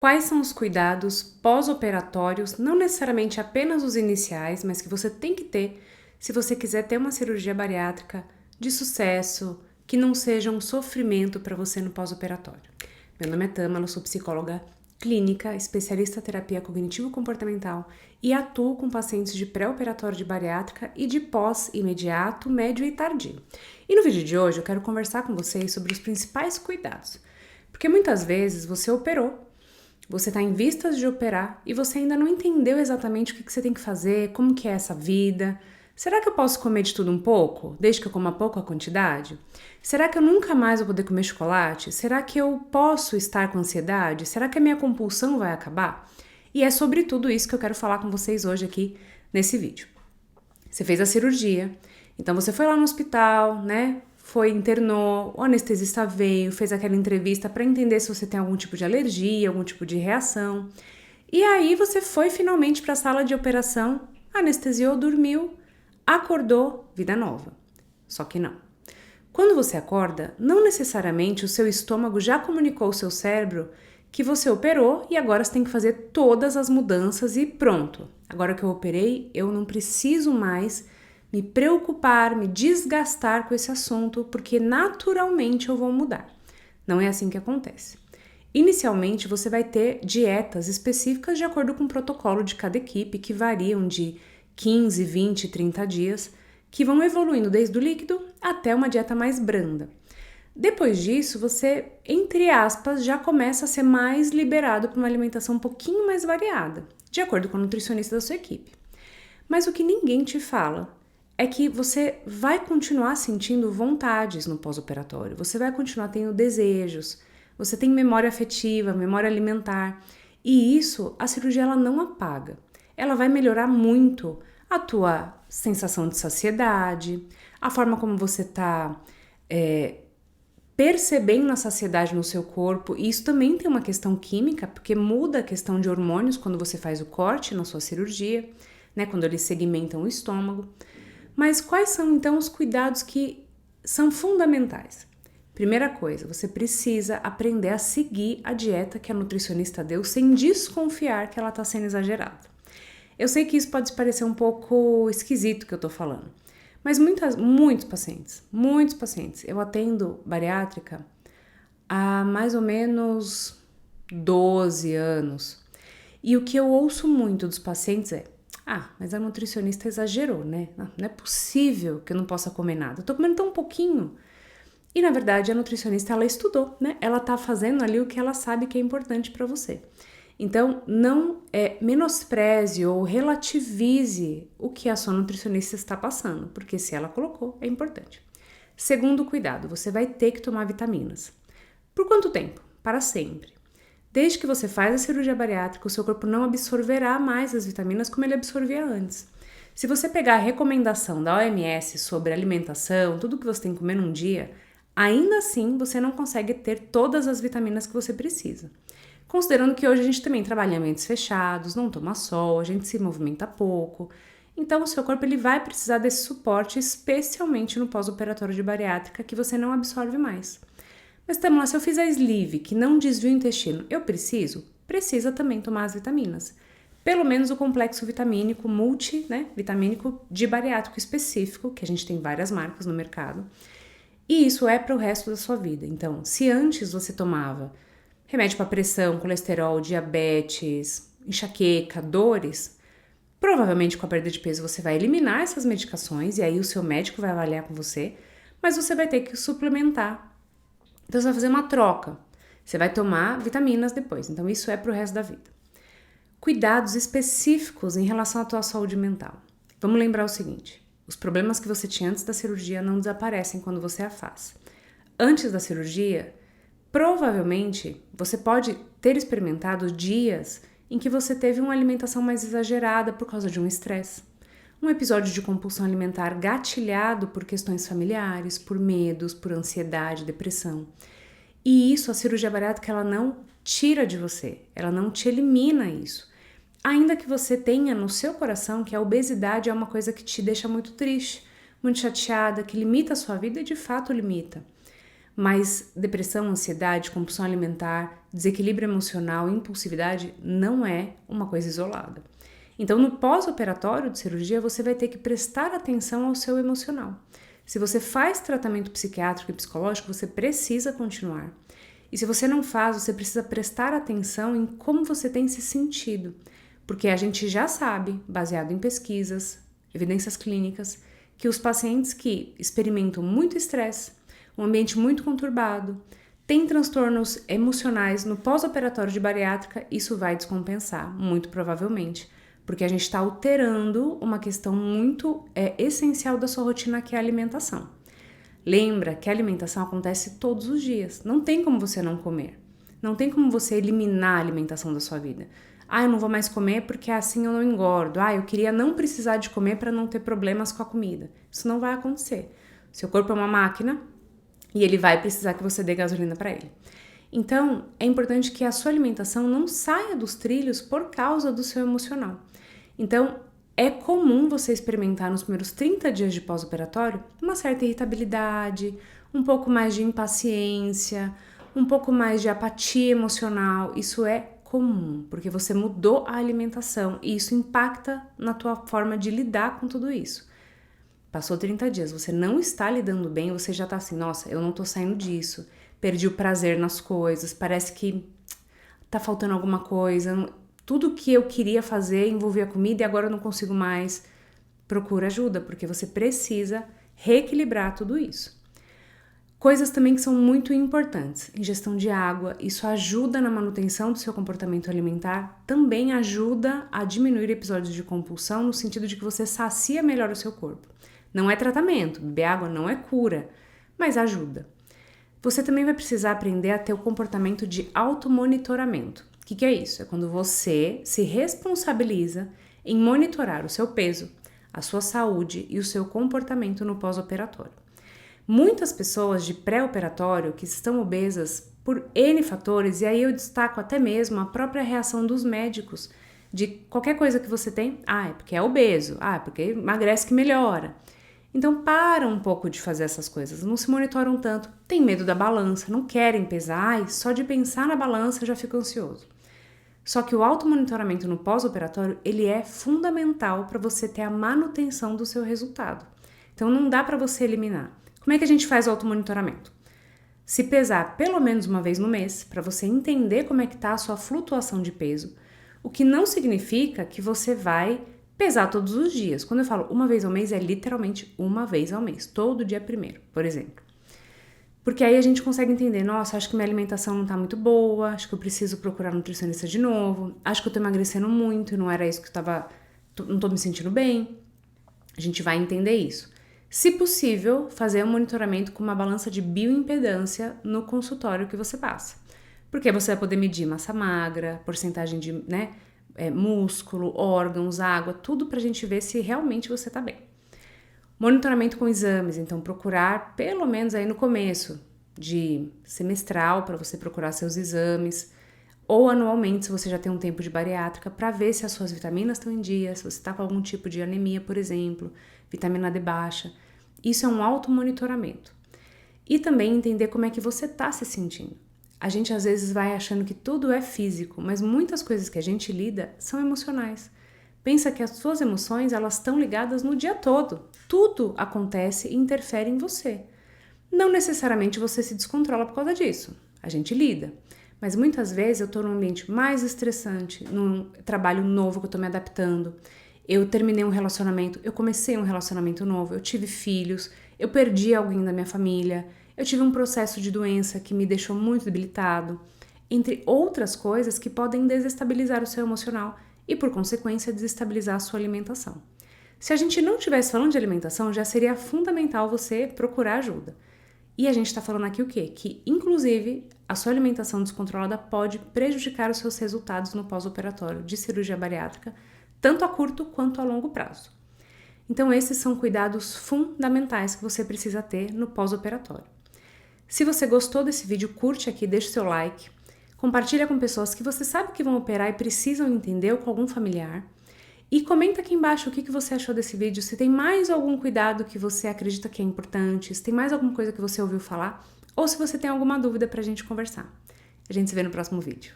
Quais são os cuidados pós-operatórios, não necessariamente apenas os iniciais, mas que você tem que ter se você quiser ter uma cirurgia bariátrica de sucesso, que não seja um sofrimento para você no pós-operatório? Meu nome é Tâmara, eu sou psicóloga clínica, especialista em terapia cognitivo-comportamental e atuo com pacientes de pré-operatório de bariátrica e de pós-imediato, médio e tardio. E no vídeo de hoje eu quero conversar com vocês sobre os principais cuidados, porque muitas vezes você operou, você está em vistas de operar e você ainda não entendeu exatamente o que você tem que fazer, como que é essa vida. Será que eu posso comer de tudo um pouco, desde que eu coma pouco a quantidade? Será que eu nunca mais vou poder comer chocolate? Será que eu posso estar com ansiedade? Será que a minha compulsão vai acabar? E é sobre tudo isso que eu quero falar com vocês hoje aqui nesse vídeo. Você fez a cirurgia, então você foi lá no hospital, né? Internou, o anestesista veio, fez aquela entrevista para entender se você tem algum tipo de alergia, algum tipo de reação. E aí você foi finalmente para a sala de operação, anestesiou, dormiu, acordou, vida nova. Só que não. Quando você acorda, não necessariamente o seu estômago já comunicou ao seu cérebro que você operou e agora você tem que fazer todas as mudanças e pronto. Agora que eu operei, eu não preciso mais me preocupar, me desgastar com esse assunto, porque naturalmente eu vou mudar. Não é assim que acontece. Inicialmente, você vai ter dietas específicas de acordo com o protocolo de cada equipe, que variam de 15, 20, 30 dias, que vão evoluindo desde o líquido até uma dieta mais branda. Depois disso, você, entre aspas, já começa a ser mais liberado para uma alimentação um pouquinho mais variada, de acordo com o nutricionista da sua equipe. Mas o que ninguém te fala é que você vai continuar sentindo vontades no pós-operatório, você vai continuar tendo desejos, você tem memória afetiva, memória alimentar, e isso a cirurgia ela não apaga. Ela vai melhorar muito a tua sensação de saciedade, a forma como você está percebendo a saciedade no seu corpo, e isso também tem uma questão química, porque muda a questão de hormônios quando você faz o corte na sua cirurgia, né, quando eles segmentam o estômago. Mas quais são então os cuidados que são fundamentais? Primeira coisa, você precisa aprender a seguir a dieta que a nutricionista deu sem desconfiar que ela está sendo exagerada. Eu sei que isso pode parecer um pouco esquisito que eu tô falando, mas muitos pacientes, eu atendo bariátrica há mais ou menos 12 anos. E o que eu ouço muito dos pacientes é: mas a nutricionista exagerou, né? Não é possível que eu não possa comer nada. Eu tô comendo tão pouquinho. E na verdade a nutricionista ela estudou, né? Ela tá fazendo ali o que ela sabe que é importante para você. Então não menospreze ou relativize o que a sua nutricionista está passando, porque se ela colocou, é importante. Segundo cuidado, você vai ter que tomar vitaminas. Por quanto tempo? Para sempre. Desde que você faz a cirurgia bariátrica, o seu corpo não absorverá mais as vitaminas como ele absorvia antes. Se você pegar a recomendação da OMS sobre alimentação, tudo que você tem que comer num dia, ainda assim você não consegue ter todas as vitaminas que você precisa. Considerando que hoje a gente também trabalha em ambientes fechados, não toma sol, a gente se movimenta pouco, então o seu corpo ele vai precisar desse suporte, especialmente no pós-operatório de bariátrica, que você não absorve mais. Mas estamos lá, se eu fizer sleeve, que não desvia o intestino, eu preciso? Precisa também tomar as vitaminas. Pelo menos o complexo vitamínico vitamínico de bariátrico específico, que a gente tem várias marcas no mercado. E isso é para o resto da sua vida. Então, se antes você tomava remédio para pressão, colesterol, diabetes, enxaqueca, dores, provavelmente com a perda de peso você vai eliminar essas medicações e aí o seu médico vai avaliar com você, mas você vai ter que suplementar. Então você vai fazer uma troca. Você vai tomar vitaminas depois. Então isso é para o resto da vida. Cuidados específicos em relação à tua saúde mental. Vamos lembrar o seguinte: os problemas que você tinha antes da cirurgia não desaparecem quando você a faz. Antes da cirurgia, provavelmente você pode ter experimentado dias em que você teve uma alimentação mais exagerada por causa de um estresse. Um episódio de compulsão alimentar gatilhado por questões familiares, por medos, por ansiedade, depressão. E isso a cirurgia bariátrica ela não tira de você, ela não te elimina isso. Ainda que você tenha no seu coração que a obesidade é uma coisa que te deixa muito triste, muito chateada, que limita a sua vida e de fato limita. Mas depressão, ansiedade, compulsão alimentar, desequilíbrio emocional, impulsividade não é uma coisa isolada. Então, no pós-operatório de cirurgia, você vai ter que prestar atenção ao seu emocional. Se você faz tratamento psiquiátrico e psicológico, você precisa continuar. E se você não faz, você precisa prestar atenção em como você tem se sentido. Porque a gente já sabe, baseado em pesquisas, evidências clínicas, que os pacientes que experimentam muito estresse, um ambiente muito conturbado, têm transtornos emocionais no pós-operatório de bariátrica, isso vai descompensar, muito provavelmente. Porque a gente está alterando uma questão muito essencial da sua rotina, que é a alimentação. Lembra que a alimentação acontece todos os dias. Não tem como você não comer. Não tem como você eliminar a alimentação da sua vida. Eu não vou mais comer porque assim eu não engordo. Eu queria não precisar de comer para não ter problemas com a comida. Isso não vai acontecer. Seu corpo é uma máquina e ele vai precisar que você dê gasolina para ele. Então, é importante que a sua alimentação não saia dos trilhos por causa do seu emocional. Então, é comum você experimentar nos primeiros 30 dias de pós-operatório uma certa irritabilidade, um pouco mais de impaciência, um pouco mais de apatia emocional. Isso é comum, porque você mudou a alimentação e isso impacta na tua forma de lidar com tudo isso. Passou 30 dias, você não está lidando bem, você já tá assim, nossa, eu não tô saindo disso, perdi o prazer nas coisas, parece que tá faltando alguma coisa, tudo que eu queria fazer envolvia comida e agora eu não consigo mais. Procura ajuda, porque você precisa reequilibrar tudo isso. Coisas também que são muito importantes. Ingestão de água, isso ajuda na manutenção do seu comportamento alimentar, também ajuda a diminuir episódios de compulsão, no sentido de que você sacia melhor o seu corpo. Não é tratamento, beber água não é cura, mas ajuda. Você também vai precisar aprender a ter o comportamento de automonitoramento. O que é isso? É quando você se responsabiliza em monitorar o seu peso, a sua saúde e o seu comportamento no pós-operatório. Muitas pessoas de pré-operatório que estão obesas por N fatores, e aí eu destaco até mesmo a própria reação dos médicos de qualquer coisa que você tem, é porque é obeso, é porque emagrece que melhora. Então para um pouco de fazer essas coisas, não se monitoram tanto, tem medo da balança, não querem pesar, só de pensar na balança já fico ansioso. Só que o automonitoramento no pós-operatório, ele é fundamental para você ter a manutenção do seu resultado. Então não dá para você eliminar. Como é que a gente faz o automonitoramento? Se pesar pelo menos uma vez no mês, para você entender como é que está a sua flutuação de peso, o que não significa que você vai pesar todos os dias. Quando eu falo uma vez ao mês, é literalmente uma vez ao mês, todo dia primeiro, por exemplo. Porque aí a gente consegue entender, nossa, acho que minha alimentação não tá muito boa, acho que eu preciso procurar nutricionista de novo, acho que eu tô emagrecendo muito, não era isso que não tô me sentindo bem. A gente vai entender isso. Se possível, fazer um monitoramento com uma balança de bioimpedância no consultório que você passa. Porque você vai poder medir massa magra, porcentagem de músculo, órgãos, água, tudo pra gente ver se realmente você tá bem. Monitoramento com exames, então procurar pelo menos aí no começo de semestral para você procurar seus exames, ou anualmente se você já tem um tempo de bariátrica, para ver se as suas vitaminas estão em dia, se você está com algum tipo de anemia, por exemplo, vitamina D baixa. Isso é um automonitoramento. E também entender como é que você está se sentindo. A gente às vezes vai achando que tudo é físico, mas muitas coisas que a gente lida são emocionais. Pensa que as suas emoções, elas estão ligadas no dia todo. Tudo acontece e interfere em você. Não necessariamente você se descontrola por causa disso. A gente lida. Mas muitas vezes eu estou num ambiente mais estressante, num trabalho novo que eu estou me adaptando. Eu terminei um relacionamento, eu comecei um relacionamento novo, eu tive filhos, eu perdi alguém da minha família, eu tive um processo de doença que me deixou muito debilitado, entre outras coisas que podem desestabilizar o seu emocional e, por consequência, desestabilizar a sua alimentação. Se a gente não estivesse falando de alimentação, já seria fundamental você procurar ajuda. E a gente está falando aqui o quê? Que, inclusive, a sua alimentação descontrolada pode prejudicar os seus resultados no pós-operatório de cirurgia bariátrica, tanto a curto quanto a longo prazo. Então, esses são cuidados fundamentais que você precisa ter no pós-operatório. Se você gostou desse vídeo, curte aqui, deixa o seu like, compartilha com pessoas que você sabe que vão operar e precisam entender, ou com algum familiar. E comenta aqui embaixo o que você achou desse vídeo, se tem mais algum cuidado que você acredita que é importante, se tem mais alguma coisa que você ouviu falar, ou se você tem alguma dúvida pra gente conversar. A gente se vê no próximo vídeo.